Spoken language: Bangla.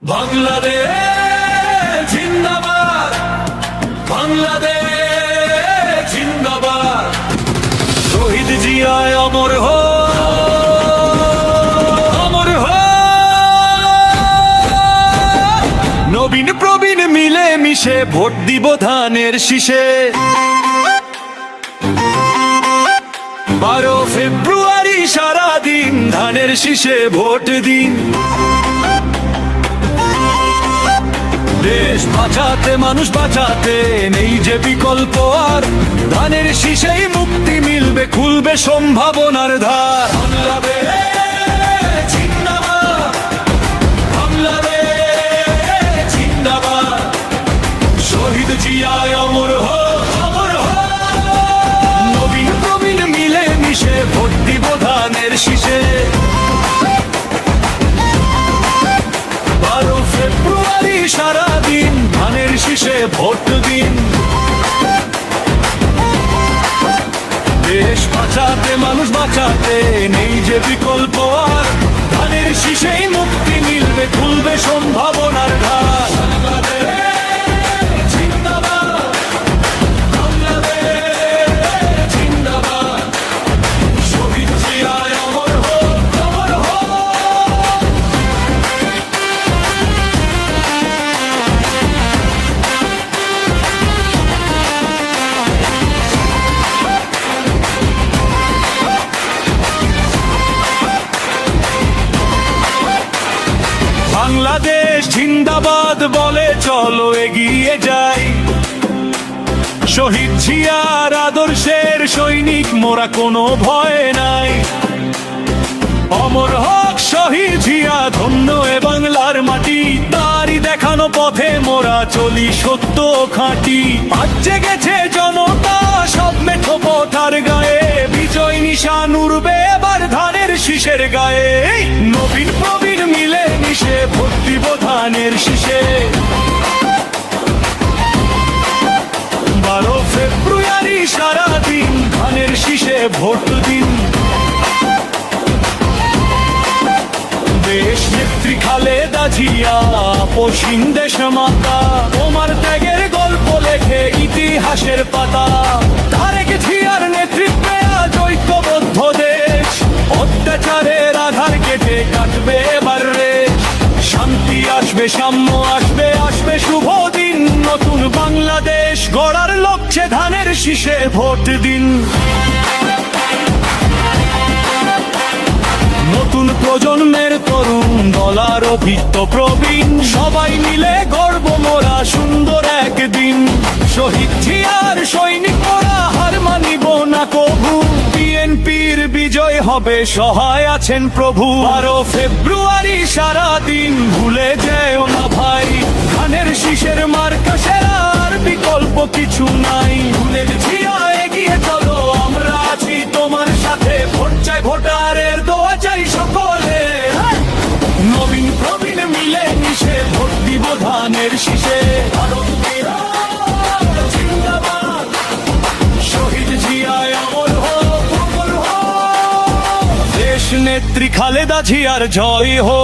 বাংলাদেশ জিন্দাবাদ, বাংলাদেশ জিন্দাবাদ। শহীদ জিয়ায় অমর হো, অমর হো। নবীন প্রবীণ মিলে মিশে ভোট দিব ধানের শীষে। 12 ফেব্রুয়ারি সারাদিন ধানের শীষে ভোট দিন। দেশ বাঁচাতে মানুষ বাঁচাতে নেই যে বিকল্প আর, ধানের শীষেই মুক্তি মিলবে, খুলবে সম্ভাবনার দ্বার। বাংলাদেশ জিন্দাবাদ, বাংলাদেশ জিন্দাবাদ। শহীদ জিয়ায় অমর হো, অমর হো। নবীন প্রবীণ মিলে মিশে ভোট দিব ধানের শীষে। 12 ফেব্রুয়ারি সারাদিন ধানের শীষে ভোট দিন। দেশ বাঁচাতে মানুষ বাঁচাতে নেই যে বিকল্প আর, ধানের শীষেই মুক্তি মিলবে, খুলবে সম্ভাবনার দ্বার। বাংলাদেশ জিন্দাবাদ, বাংলাদেশ জিন্দাবাদ। শহীদ জিয়ায় অমর হো, অমর হো। বাংলাদেশ জিন্দাবাদ বলে চলো এগিয়ে যাই। শহীদ জিয়ার আদর্শের সৈনিক মোরা, কোনো ভয় নাই। অমর হক শহীদ জিয়া, ধন্য এ বাংলার মাটি। তারই দেখানো পথে মোরা চলি সত্য খাঁটি। আজ জেগেছে জনতা সব মেঠো পথার গায়ে, বিজয় নিশান উড়বে এবার ধানের শীষের গায়ে। নবীন প্রবীণ মিলে মিশে ভোট দিব ধানের শীষে। 12 ফেব্রুয়ারি সারাদিন ধানের শীষে ভোট দিন। দেশ নেত্রী খালেদা জিয়া, পশ্চিম দেশ মাতা, তোমার ত্যাগের গল্প লেখে ইতিহাসের পাতা। তারেক জিয়ার নেতৃত্বে আজ ঐক্যবদ্ধ দেশ, অত্যাচারের আধার কেটে কাটবে এবার রেশ। শান্তি আসবে, সাম্য আসবে, আসবে শুভ দিন। নতুন বাংলাদেশ গড়ার লক্ষ্যে ধানের শীষে ভোট দিন। নতুন প্রজন্মের তরুণ দলার অভিজ্ঞ প্রবীণ, সবাই মিলে গর্ব মোরা সুন্দর একদিন। শহীদ জিয়ার সৈনিক মোরা, হার মানিব না কভু। বিএনপির বিজয় হবে, সহায় আছেন প্রভু। 12 ফেব্রুয়ারি সারাদিন ভুলে যেও না ভাই, ধানের শীষের মার্কা সেরা, আর বিকল্প কিছু নাই। ভুলে জিয়া এগিয়ে চলো, আমরা আছি তোমার সাথে। ভোট চাই ভোটারের, দোয়া চাই সকলে। নবীন প্রবীণ মিলে মিশে ভোট দিব ধানের শীষে। জিন্দাবাদ, শহীদ জিয়ায় অমর হো, অমর হো। দেশ নেত্রী খালেদা জিয়ার জয় হো।